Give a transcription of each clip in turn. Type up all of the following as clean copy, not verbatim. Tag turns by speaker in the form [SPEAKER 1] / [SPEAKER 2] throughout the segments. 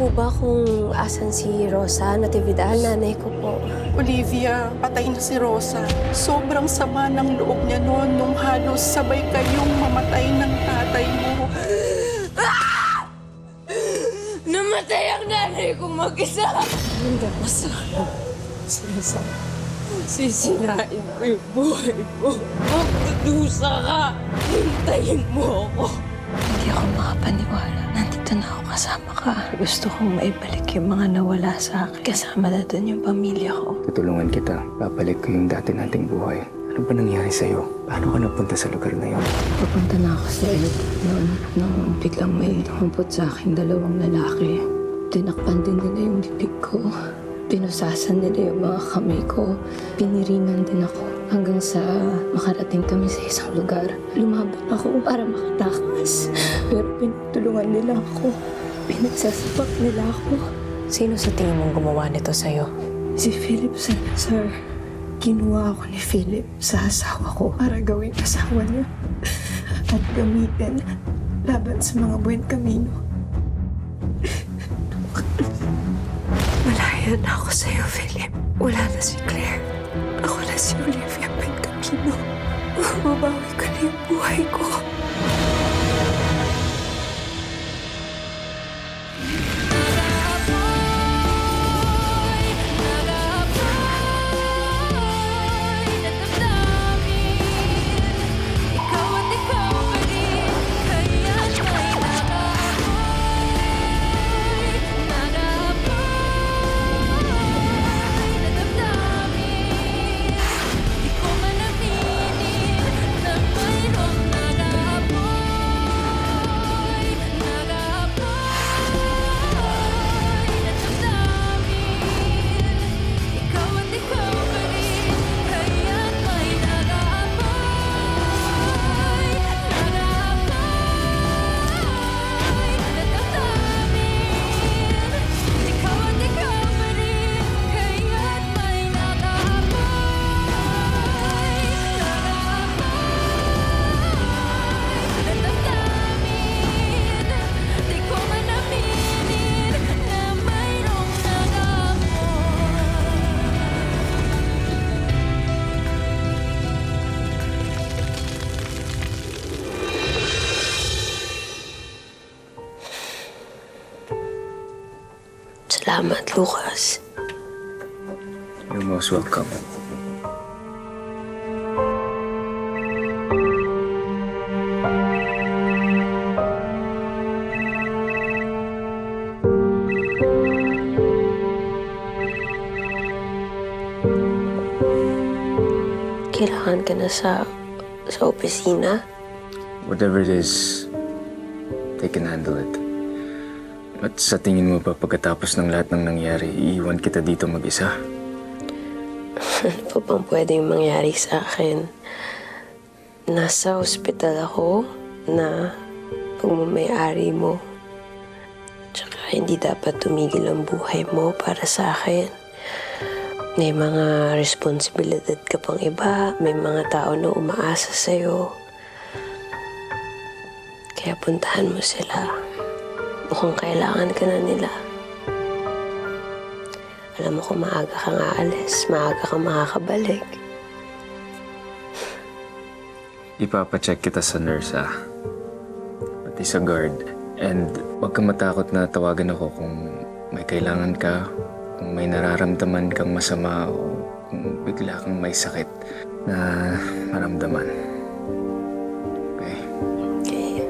[SPEAKER 1] po ba kung asan si Rosa Natividad, nanay ko po?
[SPEAKER 2] Olivia, patay na si Rosa. Sobrang sama ng loob niya noon nung halos sabay kayong mamatay ng tatay mo.
[SPEAKER 1] Namatay ang nanay ko mag-isa! Hindi ko sana. Sisirain ko yung buhay mo. Magdudusa ka! Hintayin mo ako!
[SPEAKER 3] Hindi ako makapaniwala. Nandito na ako kasama ka. Gusto kong maibalik yung mga nawala sa akin. Kasama na doon yung pamilya ko.
[SPEAKER 4] Tutulungan kita. Babalik ko yung dati nating buhay. Ano ba nangyari sa'yo? Paano ka napunta sa lugar na yun?
[SPEAKER 3] Papunta na ako sa ilog noon nung biglang may humpot sa akin dalawang lalaki. Tinakpan din nila yung bibig ko. Pinusasan nila yung mga kamay ko. Piniringan din ako hanggang sa makarating kami sa isang lugar. Lumaban ako para makatakas. Pero pinutulungan nila ako. Pinagsasapak nila ako.
[SPEAKER 1] Sino sa tingin mong gumawa nito sa'yo?
[SPEAKER 3] Si Philip Salazar. Kinuha ako ni Philip sa asawa ko para gawing asawa niya at gamitin laban sa mga buwan kamino. Malaya na ako sa'yo, Philip. Wala na si Claire. Ako na si Olivia Pencamino. Mababawi ko na yung buhay ko.
[SPEAKER 1] Salamat, Lucas.
[SPEAKER 4] You're most welcome.
[SPEAKER 1] Kailangan ka na sa opisina?
[SPEAKER 4] Whatever it is, they can handle it. At sa tingin mo ba pagkatapos ng lahat ng nangyari, iiwan kita dito mag-isa?
[SPEAKER 1] Ano pa bang pwedeng mangyari sa akin? Nasa ospital ako na pagmamayari mo. Tsaka hindi dapat tumigil ang buhay mo para sa akin. May mga responsibilidad ka pang iba. May mga tao na umaasa sa'yo. Kaya puntahan mo sila. Mukhang kailangan ka na nila. Alam mo kung maaga kang aalis, maaga kang makakabalik.
[SPEAKER 4] Ipapacheck kita sa nurse, pati sa guard. And huwag kang matakot na tawagan ako kung may kailangan ka, kung may nararamdaman kang masama o kung bigla kang may sakit na maramdaman. Okay?
[SPEAKER 1] Okay.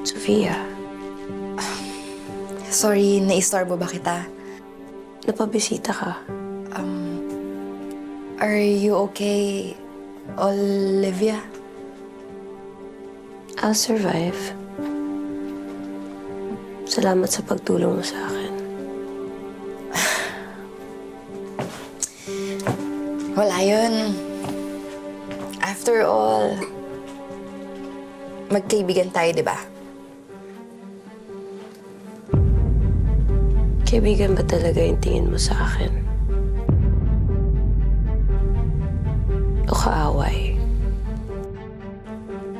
[SPEAKER 1] Sofia,
[SPEAKER 5] Sorry, naistorbo ba kita?
[SPEAKER 1] napabisita ka.
[SPEAKER 5] Are you okay, Olivia?
[SPEAKER 1] I'll survive. Salamat sa pagtulong mo sa akin.
[SPEAKER 5] Wala yun. After all, magkaibigan tayo, di ba?
[SPEAKER 1] Kaibigan ba talaga yung tingin mo sa akin? O kaaway?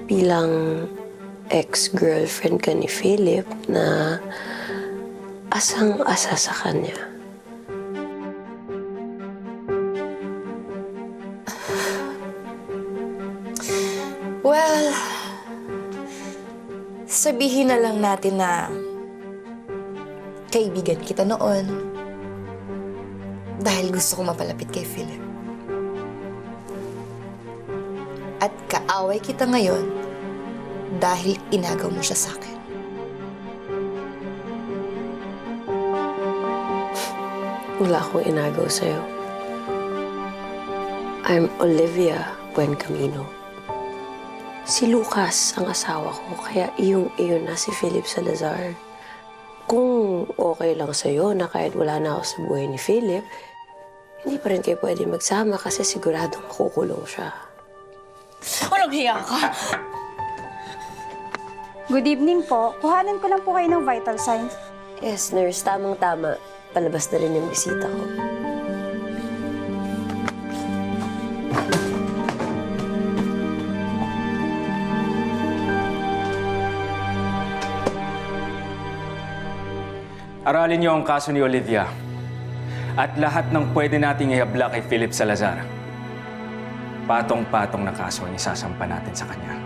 [SPEAKER 1] Bilang ex-girlfriend ka ni Philip na asang-asa sa kanya.
[SPEAKER 5] Well, sabihin na lang natin na kaibigan kita noon dahil gusto ko mapalapit kay Philip. At kaaway kita ngayon dahil inagaw mo siya sa akin.
[SPEAKER 1] Wala akong inagaw sa'yo. I'm Olivia Buencamino. Si Lucas ang asawa ko, kaya iyong-iyo na si Philip Salazar. Kung okay lang sa'yo na kahit wala na ako sa buhay ni Philip, hindi pa rin kayo pwede magsama kasi siguradong makukulong siya.
[SPEAKER 5] Walang hiya ka!
[SPEAKER 6] Good evening po. Kuhanan ko lang po kayo ng vital signs.
[SPEAKER 1] Yes, nurse. Tamang-tama. Palabas na rin yung bisita ko.
[SPEAKER 4] Aralin niyo ang kaso ni Olivia at lahat ng pwede nating ihabla kay Philip Salazar. Patong-patong na kaso ang isasampa natin sa kanya.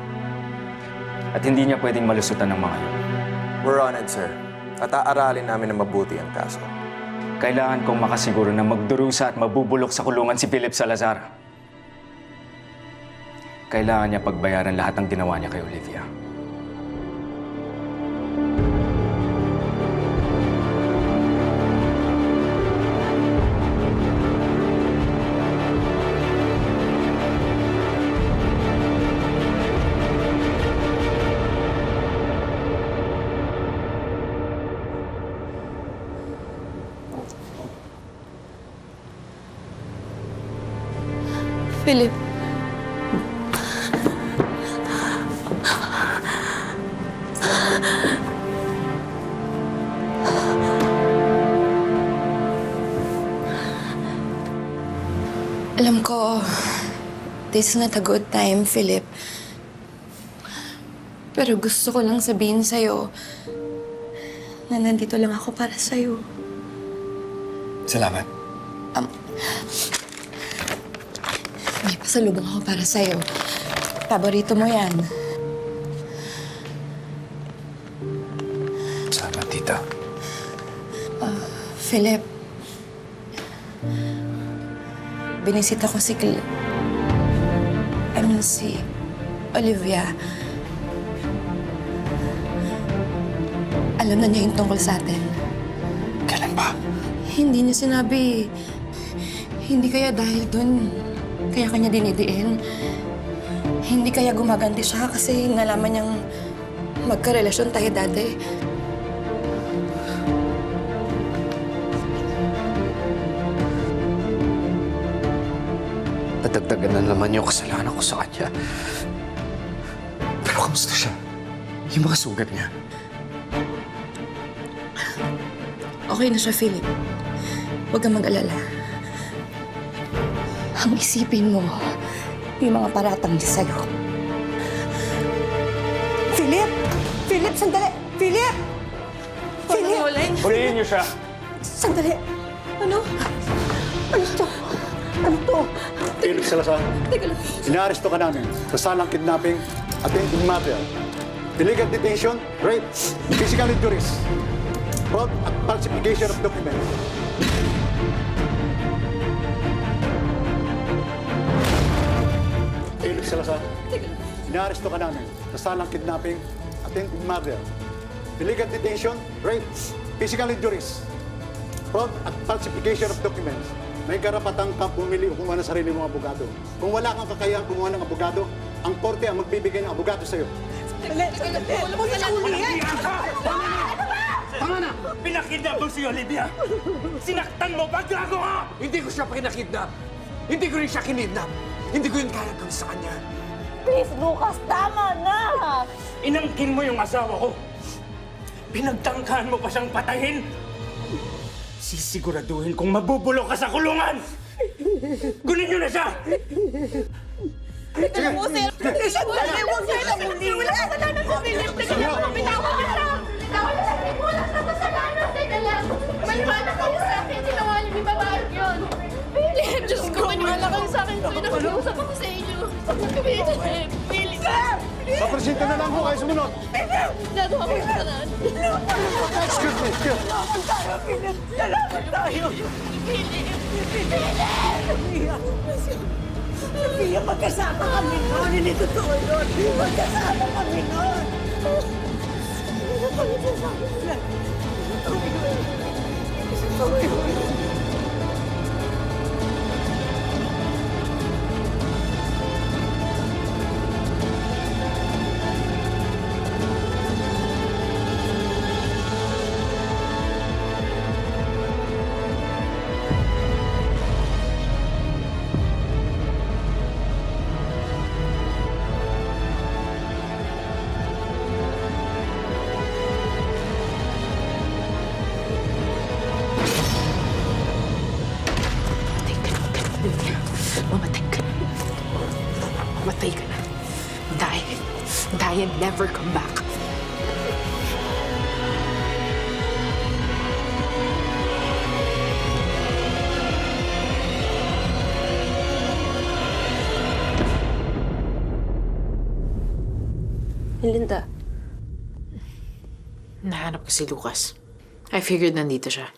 [SPEAKER 4] At hindi niya pwedeng malusutan ng mga yun.
[SPEAKER 7] We're on it, sir. At aaralin namin na mabuti ang kaso.
[SPEAKER 4] Kailangan kong makasiguro na magdurusa at mabubulok sa kulungan si Philip Salazar. Kailangan niya pagbayaran lahat ng ginawa niya kay Olivia.
[SPEAKER 5] Philip. Alam ko, this is not a good time, Philip. Pero gusto ko lang sabihin sa'yo na nandito lang ako para sa'yo.
[SPEAKER 7] Salamat.
[SPEAKER 5] May pasalubong ako para sa'yo. Paborito mo yan.
[SPEAKER 7] Salamat, tita.
[SPEAKER 5] Philip, binisita ko si si Olivia. Alam na niya yung tungkol sa atin.
[SPEAKER 7] Kailan ba?
[SPEAKER 5] Hindi niya sinabi. Hindi kaya dahil dun, kaya kanya dinidiin. Hindi kaya gumaganti siya kasi nalaman niyang magkarelasyon tayo dati.
[SPEAKER 7] Nadagdagan na naman yung kasalanan ko sa kanya. Pero kamusta siya? Yung mga sugat niya.
[SPEAKER 5] Okay na siya, Philip. Huwag kang mag-alala. Ang isipin mo, yung mga paratang niya sa'yo.
[SPEAKER 6] Philip! Philip, sandali! Philip! Philip!
[SPEAKER 4] Huliin niyo siya!
[SPEAKER 6] Sandali! Ano? Ano to? Ano to?
[SPEAKER 8] Philip Salazar, inaaresto ka namin sa salang kidnapping, attempted murder, illegal detention, rape, physical injuries, fraud at falsification of documents. Philip Salazar, inaaresto ka namin sa salang kidnapping, attempted murder, illegal detention, rape, physical injuries, fraud at falsification of documents. May karapatan kang pumili o kumuha ng sarili mong abogado. Kung wala kang kakayahang kumuha ng abogado, ang korte ang magbibigay ng abogado sa'yo.
[SPEAKER 9] Tama na! Pinakidnap mo si Olivia! Sinaktan mo ba? Gago ka!
[SPEAKER 7] Hindi ko siya pinakidnap. Hindi ko rin siya kinidnap. Hindi ko yun kaya gawin sa kanya.
[SPEAKER 6] Please, Lucas, tama na!
[SPEAKER 9] Inangkin mo yung asawa ko! Pinagtangkahan mo pa siyang patayin! Sisiguraduhin kong mabubulok ka sa kulungan! Kunin niyo na siya!
[SPEAKER 5] Teka mo, sir! Sandali mo, sir! Wala ka na ng Philip! Teka lang, bitawan niyo na!
[SPEAKER 10] Bitawan niyo na! Wala ka kasalanan! Teka lang! Maniwala kayo sa akin! Sinawalin ni babae yun! Philip! Diyos ko! Maniwala kayo sa akin! Nakiusap ako sa inyo! Philip! Philip!
[SPEAKER 8] Papresenta na lang ho kayo sumunod.
[SPEAKER 10] Nagawa ko yung kasalanan!
[SPEAKER 8] Excuse me, excuse me.
[SPEAKER 6] Salamat tayo! Pia, magkasama kami noon. Hindi totoo yun. Magkasama kami noon. Ano pa rin sasabi nila? Totoo yun.
[SPEAKER 5] Mamatay ka. Mamatay ka na. Die. Die and never come back.
[SPEAKER 1] Melinda,
[SPEAKER 11] Nahanap ko si Lucas. I figured nandito siya.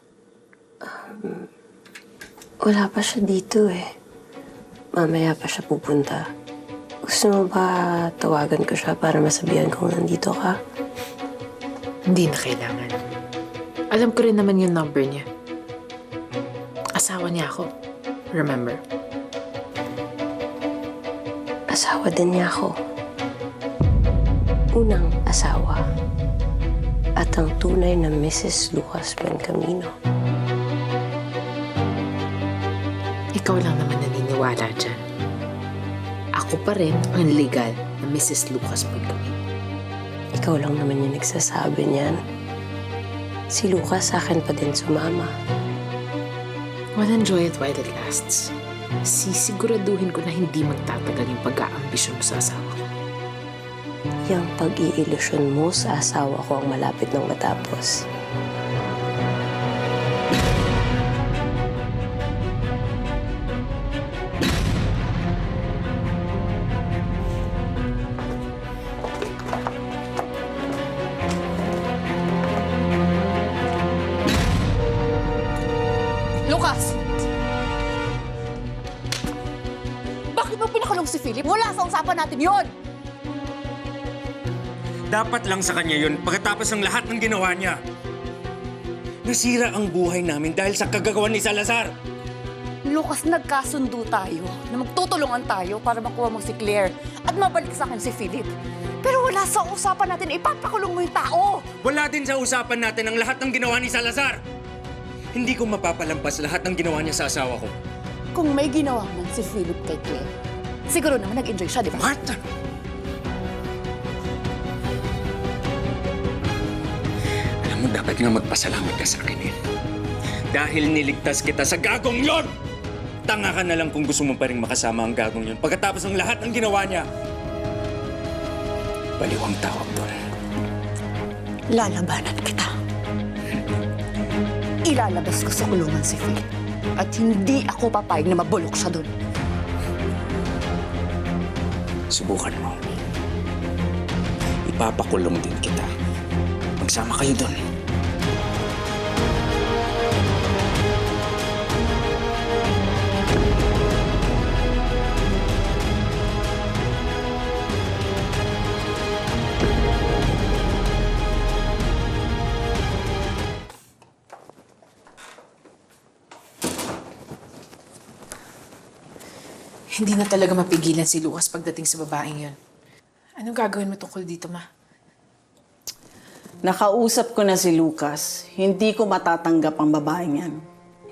[SPEAKER 1] wala pa siya dito eh. Mamaya pa siya pupunta. Gusto mo ba tawagan ko siya para masabihan kung nandito ka?
[SPEAKER 11] Hindi na kailangan. Alam ko rin naman yung number niya. Asawa niya ako. Remember?
[SPEAKER 1] Asawa din niya ako. Unang asawa. At ang tunay na Mrs. Lucas Bencamino.
[SPEAKER 11] Ikaw lang naman naniniwala dyan. Ako pa rin ang legal na Mrs. Lucas Bencamino.
[SPEAKER 1] Ikaw lang naman yung nagsasabi niyan. Si Lucas sa akin pa din sumama.
[SPEAKER 11] Well, enjoy it while it lasts. Sisiguraduhin ko na hindi magtatagal yung pag-aambisyon mo sa asawa ko.
[SPEAKER 1] Yang pag-iilusyon mo sa asawa ko ang malapit ng matapos.
[SPEAKER 5] Lucas! Bakit mo pinakulong si Philip? Wala sa usapan natin yon.
[SPEAKER 9] Dapat lang sa kanya yun pagkatapos ng lahat ng ginawa niya. Nasira ang buhay namin dahil sa kagagawan ni Salazar.
[SPEAKER 5] Lucas, nagkasundo tayo na magtutulungan tayo para makuha mo si Claire at mabalik sa akin si Philip. Pero wala sa usapan natin, ipapakulong mo yung tao!
[SPEAKER 9] Wala din sa usapan natin ang lahat ng ginawa ni Salazar. Hindi ko mapapalampas lahat ng ginawa niya sa asawa ko.
[SPEAKER 5] Kung may ginawa man si Philip kay Claire, siguro naman nag-enjoy siya, di ba?
[SPEAKER 9] What? Alam mo, dapat nga magpasalamat ka sa akin eh. Dahil niligtas kita sa gagong yon! Tanga ka na lang kung gusto mo pa rin makasama ang gagong yon pagkatapos ng lahat ng ginawa niya. Baliw ang tawag doon.
[SPEAKER 5] Lalabanan kita. Ilalabas ko sa kulungan si Philip. At hindi ako papayag na mabulok siya doon.
[SPEAKER 9] Subukan mo. Ipapakulong din kita. Magsama kayo doon.
[SPEAKER 11] Hindi na talaga mapigilan si Lucas pagdating sa babaeng yun. Anong gagawin mo tungkol dito, Ma?
[SPEAKER 6] Nakausap ko na si Lucas. Hindi ko matatanggap ang babaeng yan.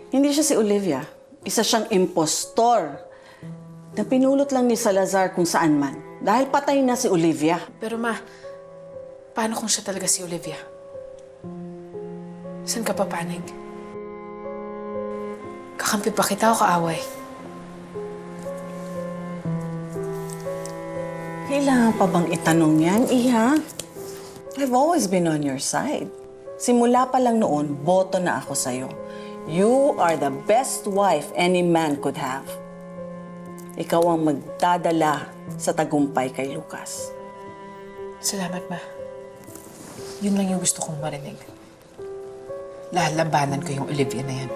[SPEAKER 6] Hindi siya si Olivia. Isa siyang impostor na pinulot lang ni Salazar kung saan man. Dahil patay na si Olivia.
[SPEAKER 11] Pero Ma, paano kung siya talaga si Olivia? Saan ka papanig? Kakampi pa kita o kaaway?
[SPEAKER 6] Kailangan pa bang itanong yan, Iha? I've always been on your side. Simula pa lang noon, boto na ako sa'yo. You are the best wife any man could have. Ikaw ang magdadala sa tagumpay kay Lucas.
[SPEAKER 11] Salamat, Ma. Yun lang yung gusto kong marinig. Lalabanan ko yung Olivia na yan.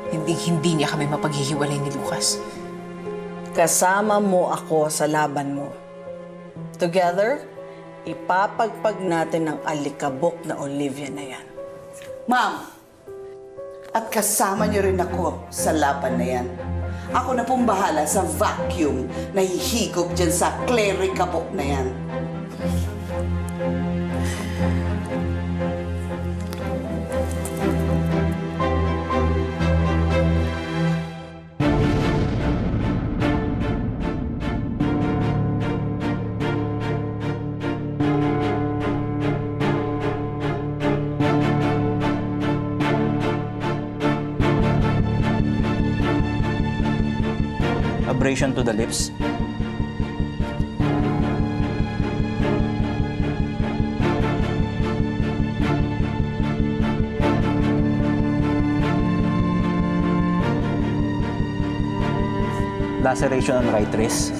[SPEAKER 11] Hindi niya kami mapaghihiwalay ni Lucas.
[SPEAKER 6] Kasama mo ako sa laban mo. Together, ipapagpag natin ang alikabok na Olivia na yan.
[SPEAKER 12] Ma'am, at kasama niyo rin ako sa laban na yan. Ako na pong bahala sa vacuum na hihigop dyan sa clericabok na yan.
[SPEAKER 13] Abrasion to the lips. Laceration on right wrist.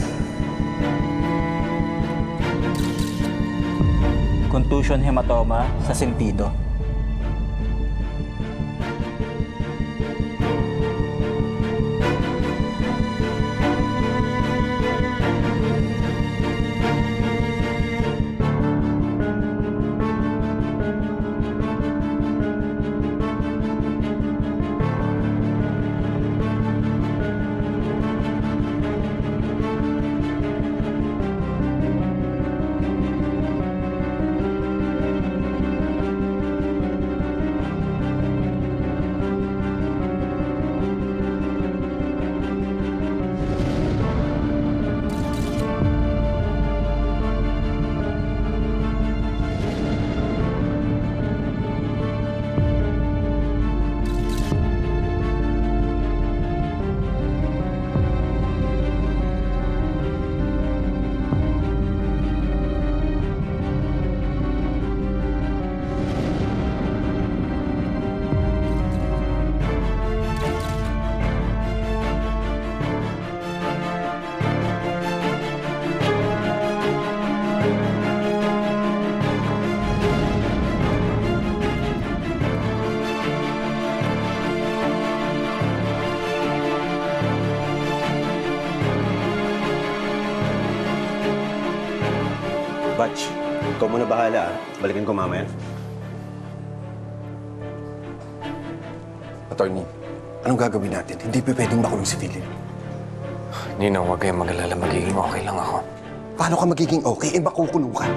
[SPEAKER 13] Contusion hematoma sa sentido.
[SPEAKER 14] Batch, ikaw muna bahala. Balikan ko mamaya.
[SPEAKER 7] Attorney, anong gagawin natin? Hindi pa pwedeng makulong si Philip.
[SPEAKER 4] Ninong, huwag kayong mag-alala. Magiging okay lang ako.
[SPEAKER 7] Paano ka magiging okay? Makukulong ka.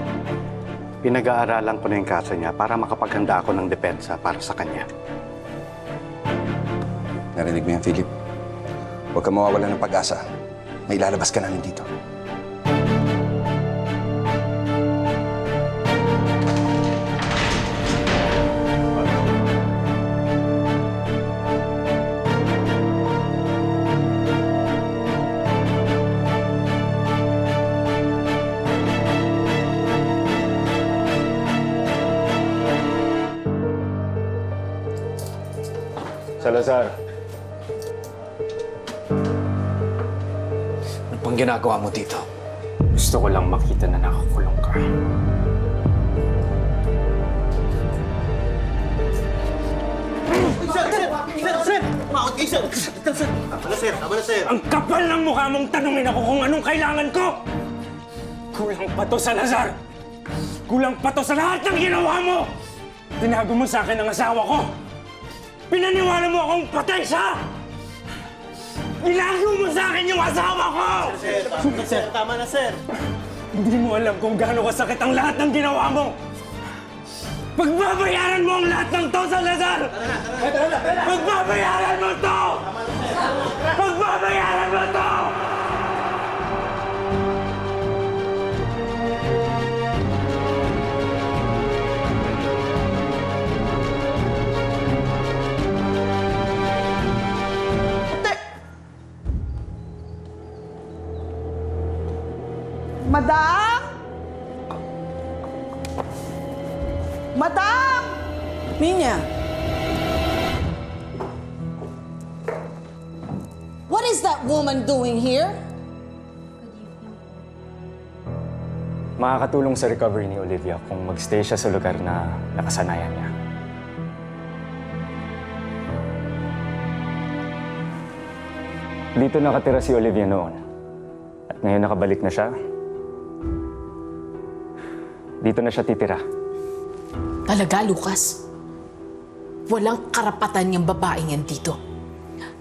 [SPEAKER 8] Pinag-aaralan ko na yung kaso niya para makapaghanda ako ng depensa para sa kanya.
[SPEAKER 7] Narinig mo yan, Philip? Huwag ka mawawala ng pag-asa. May ilalabas ka namin dito.
[SPEAKER 14] Salazar.
[SPEAKER 9] Ano pang ginagawa mo dito? Gusto ko lang makita na nakakulong ka.
[SPEAKER 14] Sir! Maot kayo, sir! Sir! Tama na, sir!
[SPEAKER 9] Ang kapal ng mukha mong tanungin ako kung anong kailangan ko! Kulang pa to, Salazar! Kulang pa to sa lahat ng ginawa mo! Tinago mo sa akin ang asawa ko! Pinaniwala mo akong patay siya! Ginagawa mo sa akin yung asawa ko!
[SPEAKER 14] Sir, tama na, sir.
[SPEAKER 9] Hindi mo alam kung gaano kasakit ang lahat ng ginawa mo! Pagbabayaran mo ang lahat ng to, Salazar! Pagbabayaran mo to! Pagbabayaran mo to!
[SPEAKER 12] Madam! Madam!
[SPEAKER 6] Ninya, what is that woman doing here?
[SPEAKER 4] Makakatulong sa recovery ni Olivia kung magstay siya sa lugar na nakasanayan niya. Dito nakatira si Olivia noon. At ngayon nakabalik na siya. Dito na siya titira.
[SPEAKER 11] Talaga, Lucas? Walang karapatan yung babaeng yan dito.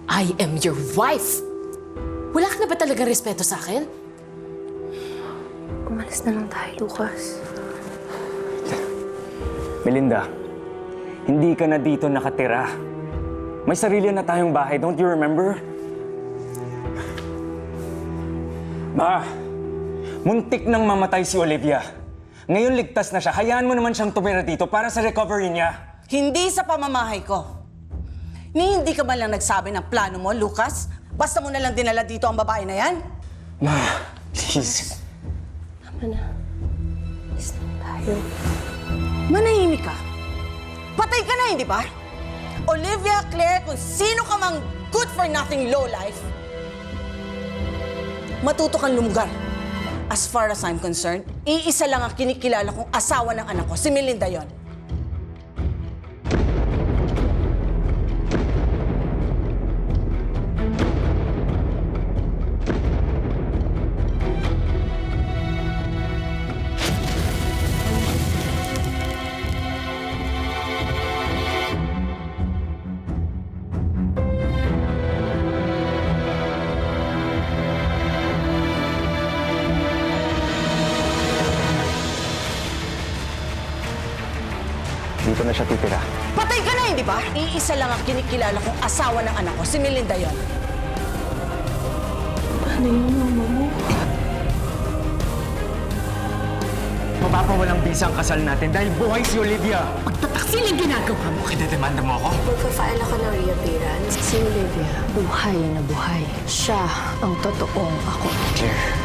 [SPEAKER 11] I am your wife. Wala ka na ba talagang respeto sa akin?
[SPEAKER 1] Umalis na lang tayo, Lucas.
[SPEAKER 4] Melinda, hindi ka na dito nakatira. May sarili na tayong bahay, don't you remember? Ma, muntik nang mamatay si Olivia. Ngayon ligtas na siya. Hayaan mo naman siyang tumira dito para sa recovery niya.
[SPEAKER 6] Hindi sa pamamahay ko. Hindi ka man lang nagsabi ng plano mo, Lucas? Basta mo na lang dinala dito ang babae na yan?
[SPEAKER 4] Ma, please.
[SPEAKER 1] Tama na. Alis na tayo.
[SPEAKER 6] Manahimik ka. Patay ka na, hindi ba? Olivia, Claire, kung sino ka mang good-for-nothing lowlife, matuto kang lumugar. As far as I'm concerned, iisa lang ang kinikilala kong asawa ng anak ko, si Melinda yon.
[SPEAKER 4] Dito na siya titira.
[SPEAKER 6] Patay ka na, hindi ba? Iisa lang ang kinikilala kong asawa ng anak ko, si Melinda yon.
[SPEAKER 1] Paano yung mama mo?
[SPEAKER 4] Mapapawalang bisa ang kasal natin dahil buhay si Olivia.
[SPEAKER 11] Pagtataksil ang ginagawa mo.
[SPEAKER 4] Kinademanda mo ako?
[SPEAKER 1] Magpa-file ako ng reappearance. Si Olivia, buhay na buhay. Siya ang totoong ako.
[SPEAKER 4] Claire,